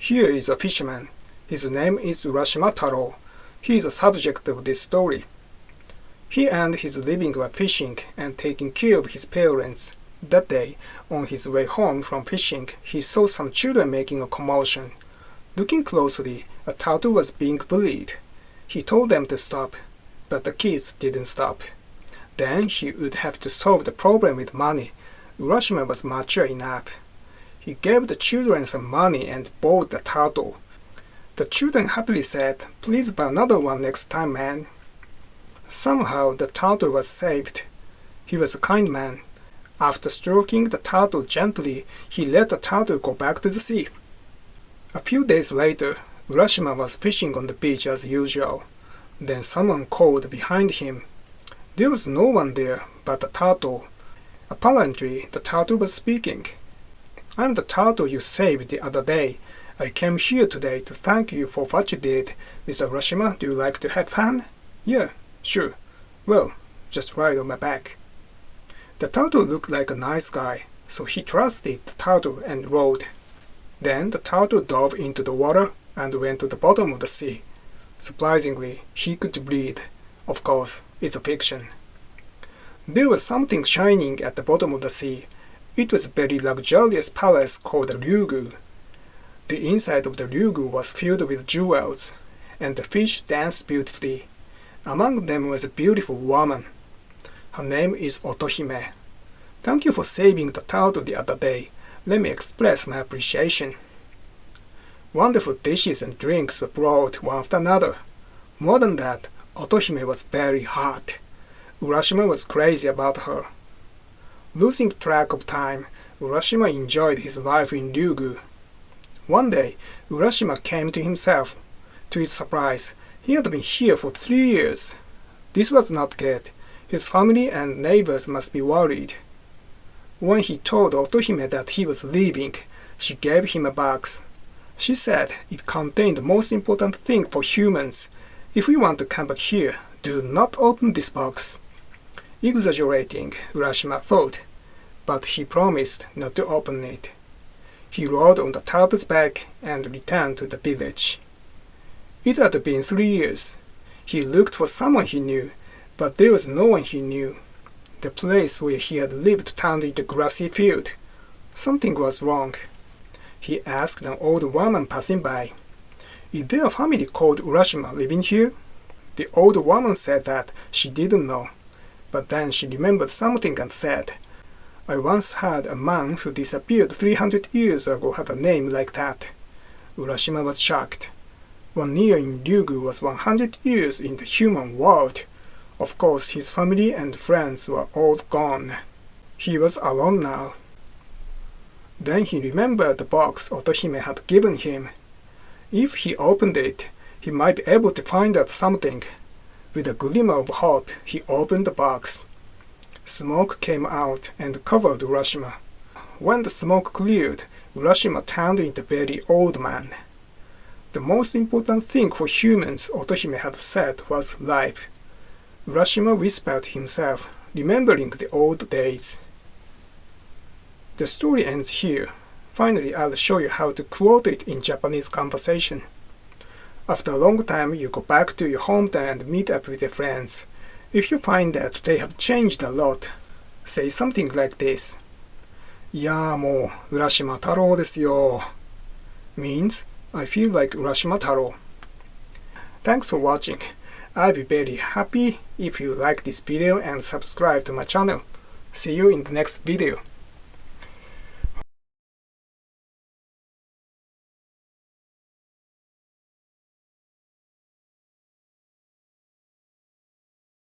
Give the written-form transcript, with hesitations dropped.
Here is a fisherman. His name is Urashima Taro. He is the subject of this story. He earned his living by fishing and taking care of his parents. That day, on his way home from fishing, he saw some children making a commotion. Looking closely, a turtle was being bullied. He told them to stop, but the kids didn't stop. Then he would have to solve the problem with money. Urashima was mature enough. He gave the children some money and bought the turtle. The children happily said, "Please buy another one next time, man." Somehow the turtle was saved. He was a kind man. After stroking the turtle gently, he let the turtle go back to the sea. A few days later, Urashima was fishing on the beach as usual. Then someone called behind him. There was no one there but the turtle. Apparently, the turtle was speaking. "I'm the turtle you saved the other day. I came here today to thank you for what you did. Mr. Urashima, do you like to have fun?" "Yeah, sure. Well, just ride on my back." The turtle looked like a nice guy, so he trusted the turtle and rode. Then the turtle dove into the water and went to the bottom of the sea. Surprisingly, he could breathe. Of course, it's a fiction. There was something shining at the bottom of the sea. It was a very luxurious palace called a ryugu. The inside of the ryugu was filled with jewels, and the fish danced beautifully. Among them was a beautiful woman. Her name is Otohime. "Thank you for saving the turtle the other day. Let me express my appreciation." Wonderful dishes and drinks were brought one after another. More than that, Otohime was very hot. Urashima was crazy about her. Losing track of time, Urashima enjoyed his life in Ryugu. One day, Urashima came to himself. To his surprise, he had been here for 3 years. This was not good. His family and neighbors must be worried. When he told Otohime that he was leaving, she gave him a box. She said it contained the most important thing for humans. "If we want to come back here, do not open this box." Exaggerating, Urashima thought, but he promised not to open it. He rode on the turtle's back and returned to the village. It had been 3 years. He looked for someone he knew, but there was no one he knew. The place where he had lived turned into a grassy field. Something was wrong. He asked an old woman passing by, "Is there a family called Urashima living here?" The old woman said that she didn't know, but then she remembered something and said, "I once had a man who disappeared 300 years ago had a name like that." Urashima was shocked. 1 year in Ryugu was 100 years in the human world. Of course, his family and friends were all gone. He was alone now. Then he remembered the box Otohime had given him. If he opened it, he might be able to find out something. With a glimmer of hope, he opened the box. Smoke came out and covered Urashima. When the smoke cleared, Urashima turned into a very old man. The most important thing for humans, Otohime had said, was life. Urashima whispered to himself, remembering the old days. The story ends here. Finally, I'll show you how to quote it in Japanese conversation. After a long time, you go back to your hometown and meet up with your friends. If you find that they have changed a lot, say something like this. "いやーもうUrashima Taro desu yo." Means, I feel like Urashima Taro. Thanks for watching. I'll be very happy if you like this video and subscribe to my channel. See you in the next video.